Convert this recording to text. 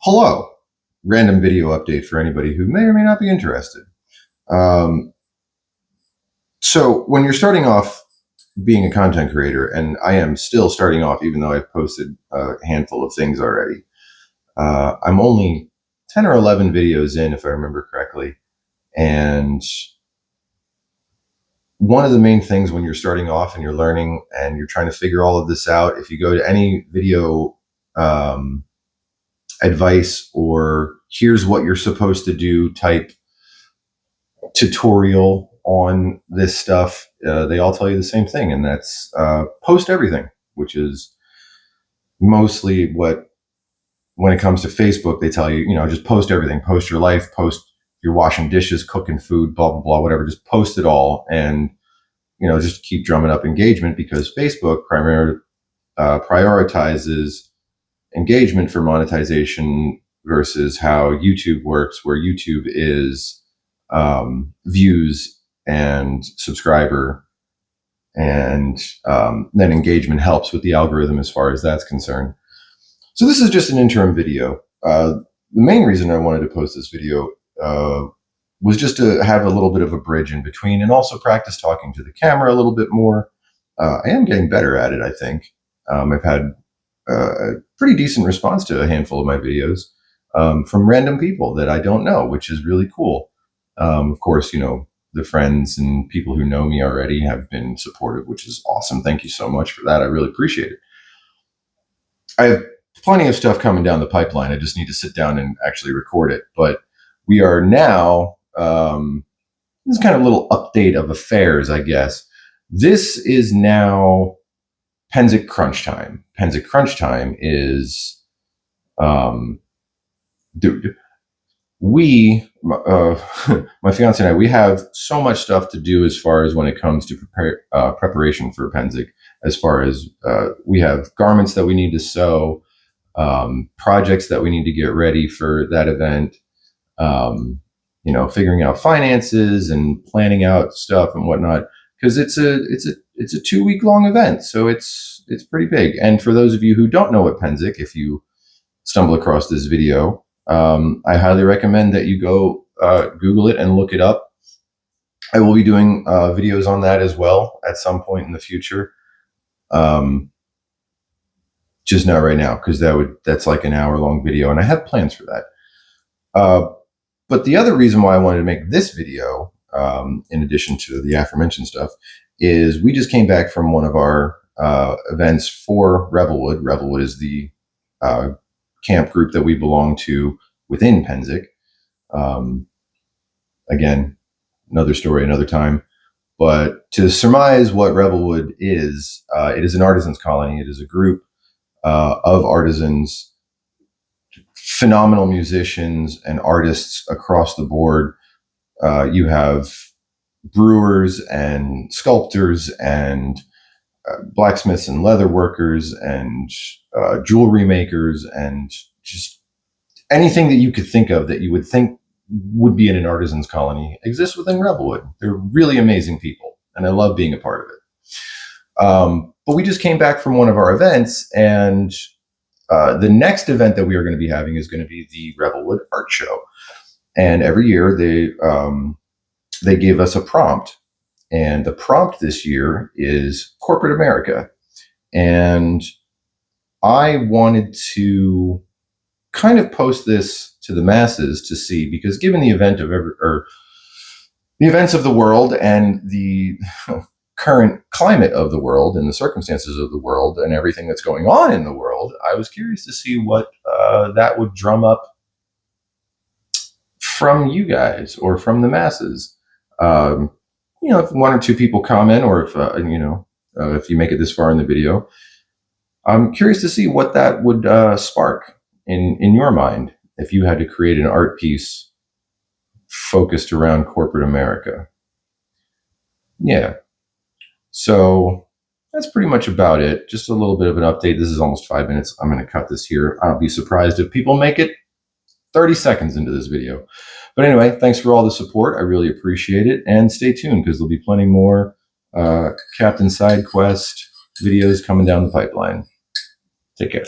Hello, random video update for anybody who may or may not be interested. Um, so when you're starting off being a content creator, and I am still starting off, even though I've posted a handful of things already, I'm only 10 or 11 videos in, if I remember correctly. And one of the main things when you're starting off and you're learning and you're trying to figure all of this out, if you go to any video advice or here's what you're supposed to do type tutorial on this stuff, they all tell you the same thing, and that's post everything, which is mostly what, when it comes to Facebook, they tell you, just post everything, post your life, post you're washing dishes, cooking food, blah, blah, blah, whatever, just post it all. And, just keep drumming up engagement, because Facebook prioritizes engagement for monetization versus how YouTube works, where YouTube is views and subscriber, and then engagement helps with the algorithm as far as that's concerned. So this is just an interim video. The main reason I wanted to post this video was just to have a little bit of a bridge in between, and also practice talking to the camera a little bit more. I am getting better at it, I think. I've had a pretty decent response to a handful of my videos from random people that I don't know, which is really cool. Of course, the friends and people who know me already have been supportive, which is awesome. Thank you so much for that. I really appreciate it. I have plenty of stuff coming down the pipeline. I just need to sit down and actually record it. But we are now, this is kind of a little update of affairs, I guess. This is now Penzik Crunch Time. Penzik Crunch Time is, my fiance and I, we have so much stuff to do as far as when it comes to preparation for Penzik. As far as we have garments that we need to sew, projects that we need to get ready for that event, figuring out finances and planning out stuff and whatnot, because it's a 2-week long event, so it's pretty big. And for those of you who don't know what Penzik, if you stumble across this video, I highly recommend that you go Google it and look it up. I will be doing videos on that as well at some point in the future. Just not right now, because that's like an hour-long video, and I have plans for that. But the other reason why I wanted to make this video, in addition to the aforementioned stuff, is we just came back from one of our events for Revelwood. Revelwood is the camp group that we belong to within Penzik. Again, another story, another time. But to surmise what Revelwood is, it is an artisans colony. It is a group of artisans, phenomenal musicians and artists across the board. You have brewers and sculptors and blacksmiths and leather workers and jewelry makers, and just anything that you could think of that you would think would be in an artisans colony exists within Revelwood. They're really amazing people, and I love being a part of it. But we just came back from one of our events, and the next event that we are going to be having is going to be the Revelwood Art Show. And every year they give us a prompt. And the prompt this year is corporate America. And I wanted to kind of post this to the masses to see, because given the events of the world and the current climate of the world and the circumstances of the world and everything that's going on in the world, I was curious to see what that would drum up from you guys or from the masses. If one or two people comment, or if you make it this far in the video, I'm curious to see what that would spark in your mind if you had to create an art piece focused around corporate America. Yeah. So that's pretty much about it. Just a little bit of an update. This is almost 5 minutes. I'm going to cut this here. I'll be surprised if people make it 30 seconds into this video. But anyway, thanks for all the support. I really appreciate it. And stay tuned, because there'll be plenty more Captain Side Quest videos coming down the pipeline. Take care.